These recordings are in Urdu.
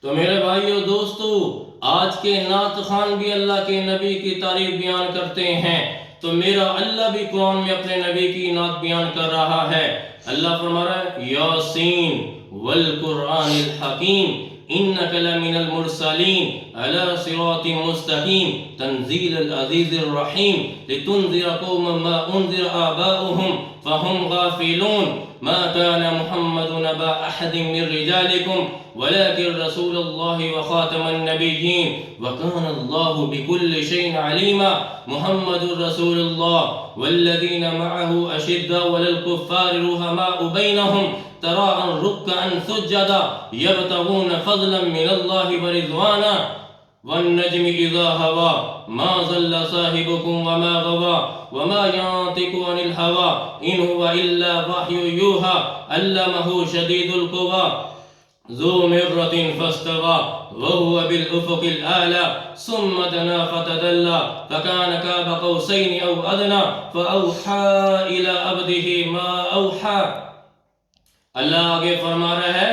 تو میرے بھائیو دوستو، آج کے نعت خوان بھی اللہ کے نبی کی تعریف بیان کرتے ہیں، تو میرا اللہ بھی قرآن میں اپنے نبی کی نعت بیان کر رہا ہے۔ اللہ فرما رہا ہے یاسین والقرآن الحکیم انک لمن المرسلین علی صراط مستقیم تنزیل العزیز الرحیم لتنذر قوما ما انذر آباؤهم فهم غافلون ما كان محمد نبا أحد من رجالكم ولكن رسول الله وخاتم النبيين وكان الله بكل شيء عليما محمد رسول الله والذين معه أشداء على الكفار رحماء بينهم تراهم ركعا سجدا يبتغون فضلا من الله ورضوانا والنجم إذا هوى ما ضل صاحبكم وما غوى وما ينطق عن الهوى إن هو إلا وحي يوحى علمه شديد القوى ذو مرة فاستوى وهو بالأفق الأعلى ثم دنا فتدلى فكان قاب قوسين أو أدنى فأوحى إلى عبده ما أوحى۔ اللہ آگے فرما رہا ہے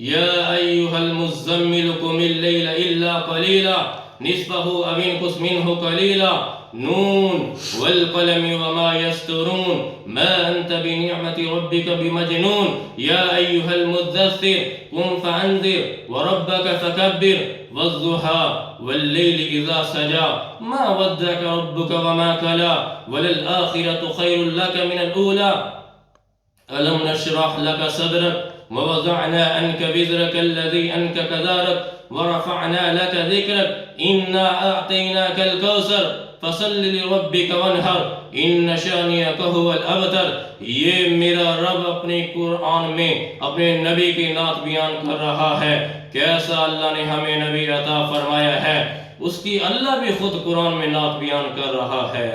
یا ایھا المزمل قم اللیل الا قلیلا نصفہ او انقص منہ قلیلا نون والقلم وما يسطرون ما انت بنعمت ربک بمجنون یا ایھا المدثر قم فانذر وربک فکبر والضحى واللیل اذا سجى ما ودعک ربک وما قلى وللآخرة خیر لک من الاولی ألم نشرح لك صدرك ووضعنا عنك وزرك الذي أنكك ظهرك ورفعنا لك ذكرك إنا أعطيناك الكوثر فصل لربك وانحر إن شانئك هو الأبتر۔ یہ میرا رب اپنے قرآن میں اپنے نبی کی نعت بیان کر رہا ہے، کیسا اللہ نے ہمیں نبی عطا فرمایا ہے، اس کی اللہ بھی خود قرآن میں نعت بیان کر رہا ہے۔